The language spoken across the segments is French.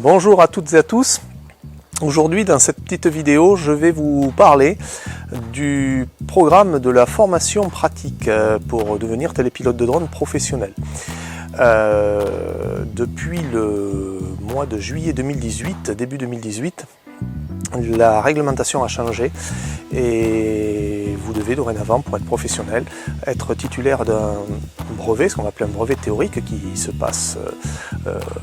Bonjour à toutes et à tous. Aujourd'hui, dans cette petite vidéo, je vais vous parler du programme de la formation pratique pour devenir télépilote de drone professionnel. Depuis le mois de juillet 2018, début 2018, la réglementation a changé et vous devez dorénavant, pour être professionnel, être titulaire d'un brevet, ce qu'on appelle un brevet théorique qui se passe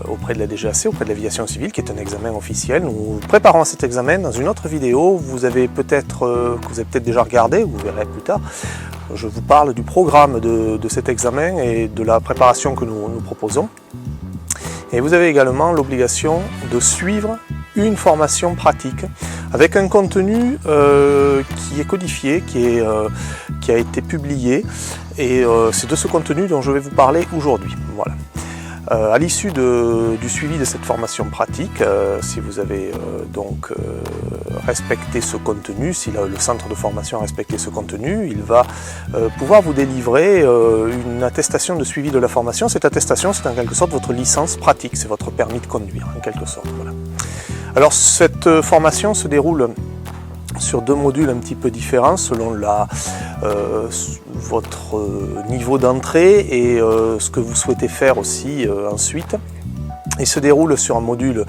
auprès de la DGAC, auprès de l'aviation civile, qui est un examen officiel. Nous préparons cet examen dans une autre vidéo. Vous avez peut-être déjà regardé, vous verrez plus tard. Je vous parle du programme de cet examen et de la préparation que nous proposons. Et vous avez également l'obligation de suivre une formation pratique avec un contenu qui est codifié, qui a été publié, et c'est de ce contenu dont je vais vous parler aujourd'hui. Voilà. À l'issue du suivi de cette formation pratique, si vous avez respecté ce contenu, si le centre de formation a respecté ce contenu, il va pouvoir vous délivrer une attestation de suivi de la formation. Cette attestation, c'est en quelque sorte votre licence pratique, c'est votre permis de conduire, en quelque sorte. Voilà. Alors cette formation se déroule sur deux modules un petit peu différents selon votre niveau d'entrée et ce que vous souhaitez faire aussi ensuite. Il se déroule sur un module,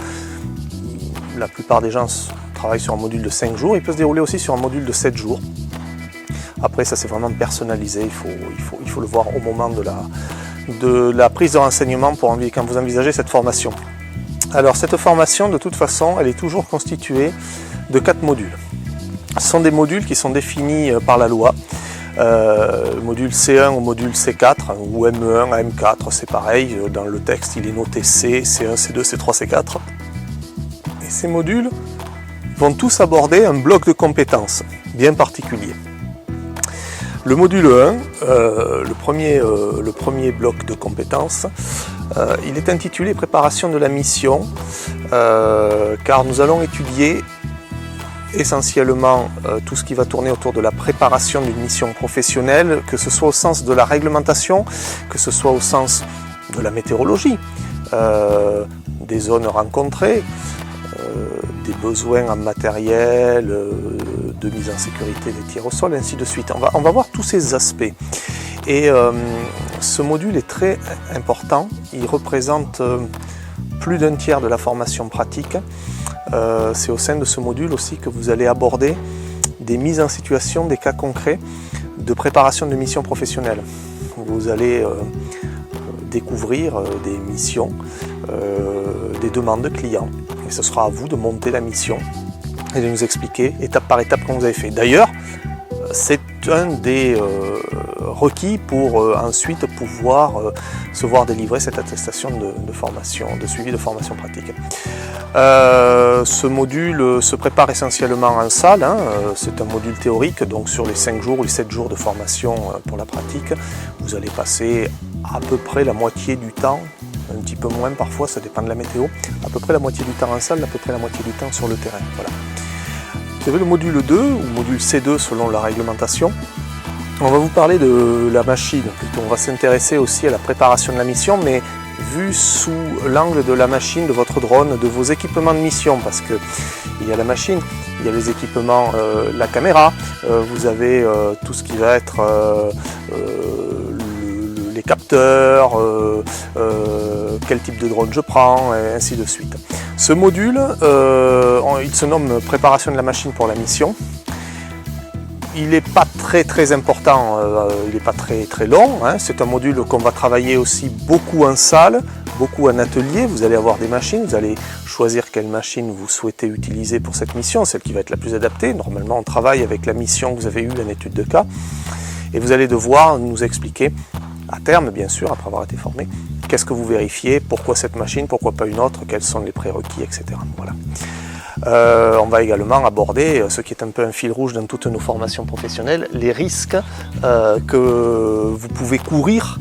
la plupart des gens travaillent sur un module de 5 jours, il peut se dérouler aussi sur un module de 7 jours. Après ça c'est vraiment personnalisé, il faut le voir au moment de la prise de renseignement quand vous envisagez cette formation. Alors cette formation, de toute façon, elle est toujours constituée de 4 modules. Ce sont des modules qui sont définis par la loi. Module C1 ou module C4, ou ME1 à M4, c'est pareil. Dans le texte, il est noté C, C1, C2, C3, C4. Et ces modules vont tous aborder un bloc de compétences bien particulier. Le module 1, le premier bloc de compétences, il est intitulé Préparation de la mission, car nous allons étudier essentiellement tout ce qui va tourner autour de la préparation d'une mission professionnelle, que ce soit au sens de la réglementation, que ce soit au sens de la météorologie, des zones rencontrées, des besoins en matériel, de mise en sécurité des tirs au sol, ainsi de suite. On va voir tous ces aspects. Et ce module est très important. Il représente plus d'un tiers de la formation pratique. C'est au sein de ce module aussi que vous allez aborder des mises en situation, des cas concrets de préparation de missions professionnelles. Vous allez découvrir des missions, des demandes de clients. Et ce sera à vous de monter la mission et de nous expliquer étape par étape comment vous avez fait. D'ailleurs, c'est un des requis pour ensuite pouvoir se voir délivrer cette attestation de formation, de suivi de formation pratique. Ce module se prépare essentiellement en salle, c'est un module théorique, donc sur les 5 jours ou les 7 jours de formation pour la pratique, vous allez passer à peu près la moitié du temps, un petit peu moins parfois, ça dépend de la météo, à peu près la moitié du temps en salle, à peu près la moitié du temps sur le terrain. Voilà. Vous avez le module 2, ou module C2 selon la réglementation. On va vous parler de la machine, on va s'intéresser aussi à la préparation de la mission, mais vu sous l'angle de la machine, de votre drone, de vos équipements de mission, parce que il y a la machine, il y a les équipements, la caméra, vous avez tout ce qui va être les capteurs, quel type de drone je prends, et ainsi de suite. Ce module, il se nomme préparation de la machine pour la mission. Il n'est pas très important, il n'est pas très long, c'est un module qu'on va travailler aussi beaucoup en salle, beaucoup en atelier. Vous allez avoir des machines, vous allez choisir quelle machine vous souhaitez utiliser pour cette mission, celle qui va être la plus adaptée. Normalement on travaille avec la mission que vous avez eue en étude de cas, et vous allez devoir nous expliquer, à terme bien sûr, après avoir été formé, qu'est-ce que vous vérifiez, pourquoi cette machine, pourquoi pas une autre, quels sont les prérequis, etc. Voilà. On va également aborder ce qui est un peu un fil rouge dans toutes nos formations professionnelles, les risques que vous pouvez courir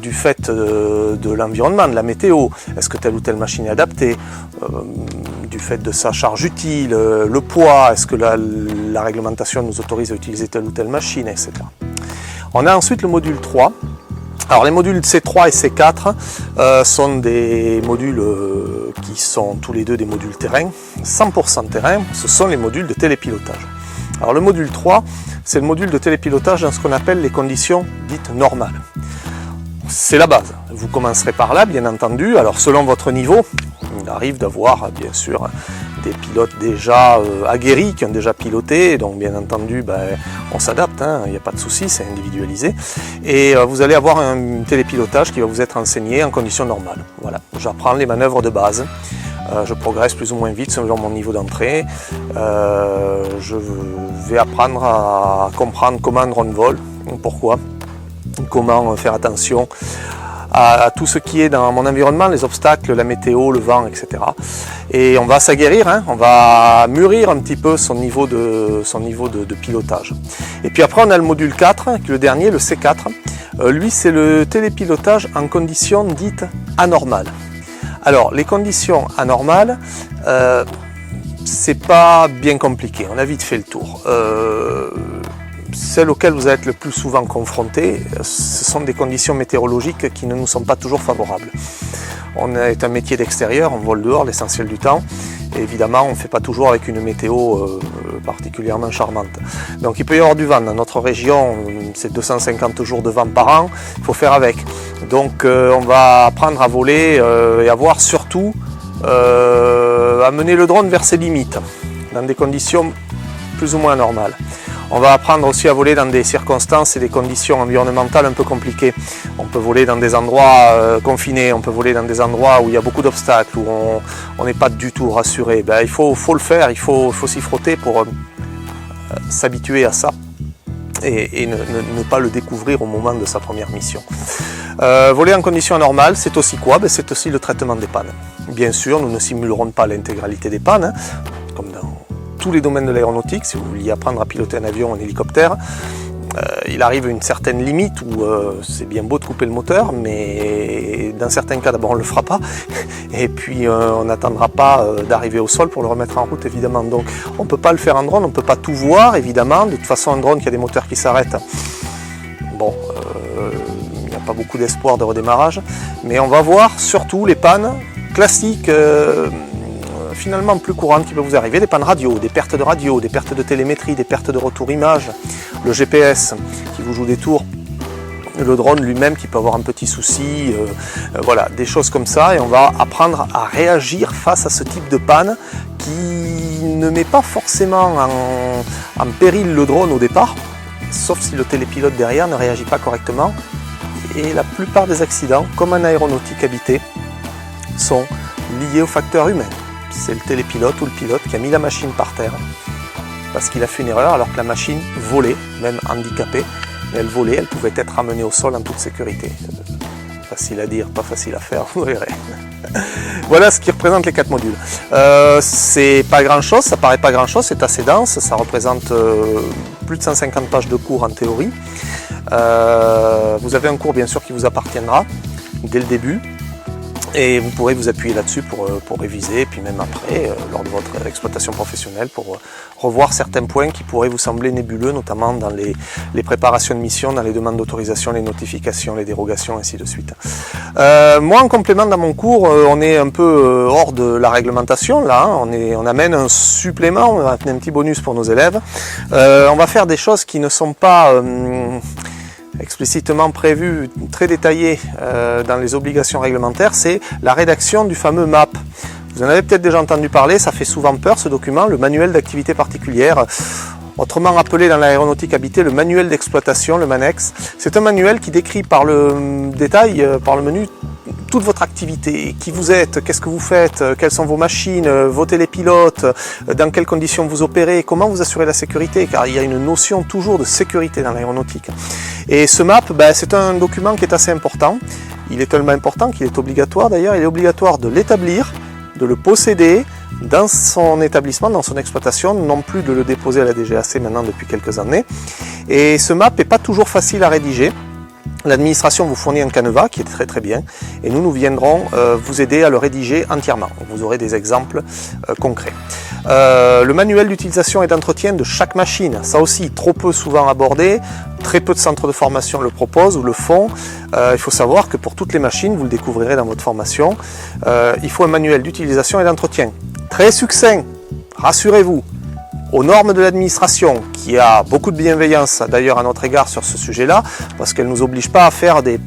du fait de l'environnement, de la météo. Est-ce que telle ou telle machine est adaptée, du fait de sa charge utile, le poids, est-ce que la réglementation nous autorise à utiliser telle ou telle machine, etc. On a ensuite le module 3 Alors les modules C3 et C4 sont des modules qui sont tous les deux des modules terrain, 100% terrain, ce sont les modules de télépilotage. Alors le module 3, c'est le module de télépilotage dans ce qu'on appelle les conditions dites normales. C'est la base, vous commencerez par là bien entendu, alors selon votre niveau, il arrive d'avoir bien sûr des pilotes déjà aguerris, qui ont déjà piloté, donc bien entendu on s'adapte, il n'y a pas de souci, c'est individualisé. Et vous allez avoir un télépilotage qui va vous être enseigné en conditions normales. Voilà, j'apprends les manœuvres de base, je progresse plus ou moins vite selon mon niveau d'entrée, je vais apprendre à comprendre comment un drone vole, pourquoi, comment faire attention à tout ce qui est dans mon environnement, les obstacles, la météo, le vent, etc. Et on va s'aguerrir, on va mûrir un petit peu son niveau de pilotage. Et puis après on a le module 4, le dernier, le C4. Lui c'est le télépilotage en conditions dites anormales. Alors les conditions anormales, c'est pas bien compliqué, on a vite fait le tour. Celles auxquelles vous allez être le plus souvent confrontés, ce sont des conditions météorologiques qui ne nous sont pas toujours favorables. On est un métier d'extérieur, on vole dehors l'essentiel du temps, et évidemment on ne fait pas toujours avec une météo particulièrement charmante. Donc il peut y avoir du vent, dans notre région c'est 250 jours de vent par an, il faut faire avec. Donc on va apprendre à voler et à voir surtout à mener le drone vers ses limites, dans des conditions plus ou moins normales. On va apprendre aussi à voler dans des circonstances et des conditions environnementales un peu compliquées. On peut voler dans des endroits confinés, on peut voler dans des endroits où il y a beaucoup d'obstacles, où on n'est pas du tout rassuré. Il faut le faire, il faut s'y frotter pour s'habituer à ça et ne pas le découvrir au moment de sa première mission. Voler en conditions anormales, c'est aussi quoi? C'est aussi le traitement des pannes. Bien sûr, nous ne simulerons pas l'intégralité des pannes, comme dans tous les domaines de l'aéronautique. Si vous vouliez apprendre à piloter un avion, un hélicoptère, il arrive une certaine limite où c'est bien beau de couper le moteur, mais dans certains cas d'abord on ne le fera pas, et puis on n'attendra pas d'arriver au sol pour le remettre en route évidemment. Donc on ne peut pas le faire en drone, on ne peut pas tout voir évidemment. De toute façon un drone qui a des moteurs qui s'arrêtent, bon, il n'y a pas beaucoup d'espoir de redémarrage, mais on va voir surtout les pannes classiques finalement plus courantes qui peuvent vous arriver, des pannes radio, des pertes de radio, des pertes de télémétrie, des pertes de retour image, le GPS qui vous joue des tours, le drone lui-même qui peut avoir un petit souci, voilà, des choses comme ça, et on va apprendre à réagir face à ce type de panne qui ne met pas forcément en péril le drone au départ, sauf si le télépilote derrière ne réagit pas correctement, et la plupart des accidents, comme en aéronautique habitée, sont liés au facteur humain. C'est le télépilote ou le pilote qui a mis la machine par terre parce qu'il a fait une erreur alors que la machine volait, même handicapée, mais elle volait, elle pouvait être ramenée au sol en toute sécurité. Facile à dire, pas facile à faire, vous verrez. Voilà ce qui représente les 4 modules. C'est pas grand chose, ça paraît pas grand chose, c'est assez dense, ça représente plus de 150 pages de cours en théorie. Vous avez un cours bien sûr qui vous appartiendra dès le début. Et vous pourrez vous appuyer là-dessus pour réviser, et puis même après, lors de votre exploitation professionnelle, pour revoir certains points qui pourraient vous sembler nébuleux, notamment dans les préparations de mission, dans les demandes d'autorisation, les notifications, les dérogations, ainsi de suite. Moi, en complément, dans mon cours, on est un peu hors de la réglementation, là, on amène un supplément, on va amener un petit bonus pour nos élèves. On va faire des choses qui ne sont pas explicitement prévu, très détaillé dans les obligations réglementaires, c'est la rédaction du fameux MAP. Vous en avez peut-être déjà entendu parler, ça fait souvent peur ce document, le manuel d'activité particulière, autrement appelé dans l'aéronautique habitée le manuel d'exploitation, le MANEX. C'est un manuel qui décrit par le détail, par le menu, toute votre activité, qui vous êtes, qu'est-ce que vous faites, quelles sont vos machines, vos télépilotes, dans quelles conditions vous opérez, comment vous assurez la sécurité, car il y a une notion toujours de sécurité dans l'aéronautique. Et ce MAP, c'est un document qui est assez important. Il est tellement important qu'il est obligatoire d'ailleurs, il est obligatoire de l'établir, de le posséder dans son établissement, dans son exploitation, non plus de le déposer à la DGAC maintenant depuis quelques années. Et ce MAP n'est pas toujours facile à rédiger. L'administration vous fournit un canevas qui est très très bien et nous viendrons vous aider à le rédiger entièrement. Vous aurez des exemples concrets. Le manuel d'utilisation et d'entretien de chaque machine, ça aussi trop peu souvent abordé, très peu de centres de formation le proposent ou le font. Il faut savoir que pour toutes les machines, vous le découvrirez dans votre formation, il faut un manuel d'utilisation et d'entretien. Très succinct, rassurez-vous, aux normes de l'administration, qui a beaucoup de bienveillance d'ailleurs à notre égard sur ce sujet-là, parce qu'elle ne nous oblige pas à faire des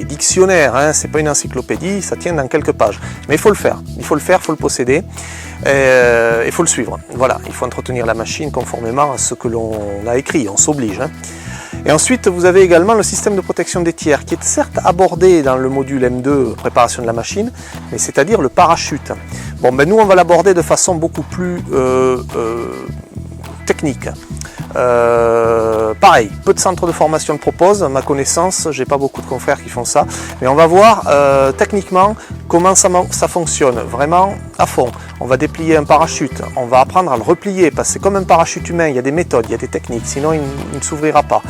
dictionnaires, hein. C'est pas une encyclopédie, ça tient dans quelques pages. Mais il faut le faire, il faut le posséder, il faut le suivre. Voilà, il faut entretenir la machine conformément à ce que l'on a écrit, on s'oblige. Hein. Et ensuite, vous avez également le système de protection des tiers, qui est certes abordé dans le module M2, préparation de la machine, mais c'est-à-dire le parachute. Bon, ben nous, on va l'aborder de façon beaucoup plus technique. Pareil, peu de centres de formation le proposent, à ma connaissance, j'ai pas beaucoup de confrères qui font ça, mais on va voir techniquement comment ça fonctionne, vraiment à fond. On va déplier un parachute, on va apprendre à le replier, parce que c'est comme un parachute humain, il y a des méthodes, il y a des techniques, sinon il ne s'ouvrira pas.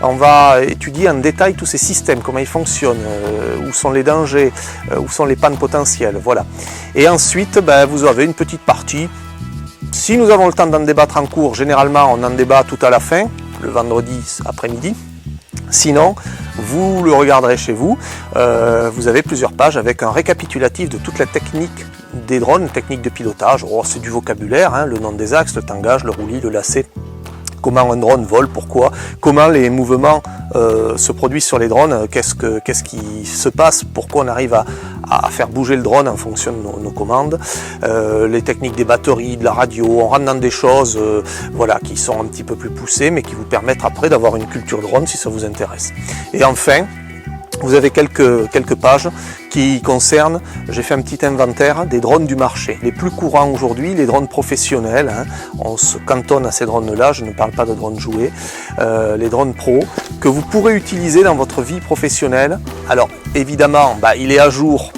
On va étudier en détail tous ces systèmes, comment ils fonctionnent, où sont les dangers, où sont les pannes potentielles, voilà. Et ensuite, ben, vous avez une petite partie. Si nous avons le temps d'en débattre en cours, généralement on en débat tout à la fin, le vendredi après-midi. Sinon, vous le regarderez chez vous, vous avez plusieurs pages avec un récapitulatif de toute la technique des drones, technique de pilotage. Oh, c'est du vocabulaire, hein, le nom des axes, le tangage, le roulis, le lacet. Comment un drone vole, pourquoi, comment les mouvements se produisent sur les drones, qu'est-ce qui se passe, pourquoi on arrive à faire bouger le drone en fonction de nos commandes, les techniques des batteries, de la radio, on rentre dans des choses voilà, qui sont un petit peu plus poussées, mais qui vous permettent après d'avoir une culture drone si ça vous intéresse. Et enfin, vous avez quelques pages qui concernent, j'ai fait un petit inventaire des drones du marché. Les plus courants aujourd'hui, les drones professionnels, hein, on se cantonne à ces drones-là, je ne parle pas de drones jouets, les drones pro, que vous pourrez utiliser dans votre vie professionnelle. Alors évidemment, bah, il est à jour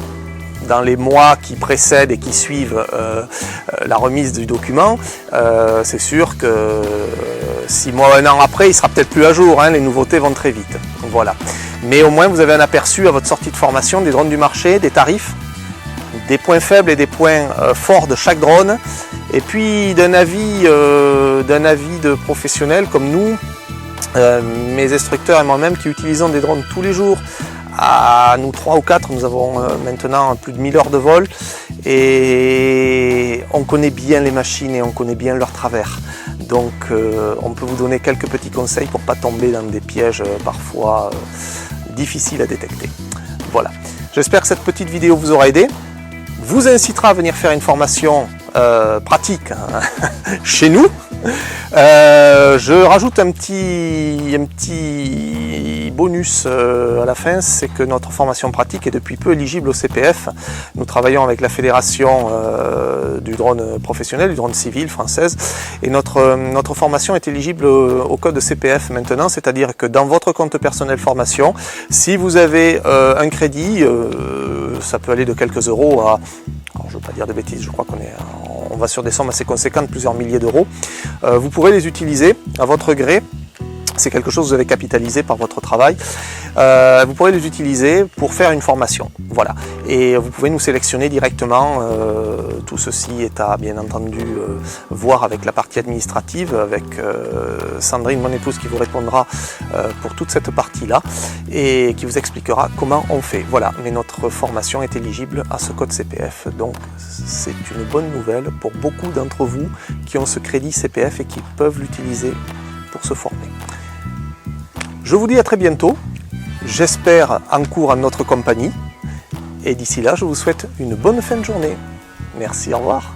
dans les mois qui précèdent et qui suivent la remise du document. C'est sûr que 6 mois, 1 an après, il sera peut-être plus à jour, hein, les nouveautés vont très vite. Voilà. Mais au moins vous avez un aperçu à votre sortie de formation des drones du marché, des tarifs, des points faibles et des points forts de chaque drone, et puis d'un avis de professionnels comme nous, mes instructeurs et moi-même qui utilisons des drones tous les jours. À nous 3 ou 4, nous avons maintenant plus de 1000 heures de vol et on connaît bien les machines et on connaît bien leurs travers. Donc on peut vous donner quelques petits conseils pour ne pas tomber dans des pièges parfois difficiles à détecter. Voilà, j'espère que cette petite vidéo vous aura aidé, vous incitera à venir faire une formation pratique hein, chez nous. Je rajoute un petit bonus à la fin, c'est que notre formation pratique est depuis peu éligible au CPF. Nous travaillons avec la fédération du drone professionnel, du drone civil française, et notre formation est éligible au code CPF maintenant, c'est-à-dire que dans votre compte personnel formation, si vous avez un crédit, ça peut aller de quelques euros à, alors je ne veux pas dire de bêtises, je crois qu'on va sur des sommes assez conséquentes, plusieurs milliers d'euros, vous pourrez les utiliser à votre gré. C'est quelque chose que vous avez capitalisé par votre travail. Vous pourrez les utiliser pour faire une formation. Voilà. Et vous pouvez nous sélectionner directement. Tout ceci est à, bien entendu, voir avec la partie administrative, avec Sandrine, mon épouse, qui vous répondra pour toute cette partie-là et qui vous expliquera comment on fait. Voilà. Mais notre formation est éligible à ce code CPF. Donc, c'est une bonne nouvelle pour beaucoup d'entre vous qui ont ce crédit CPF et qui peuvent l'utiliser pour se former. Je vous dis à très bientôt, j'espère en cours en notre compagnie, et d'ici là je vous souhaite une bonne fin de journée. Merci, au revoir.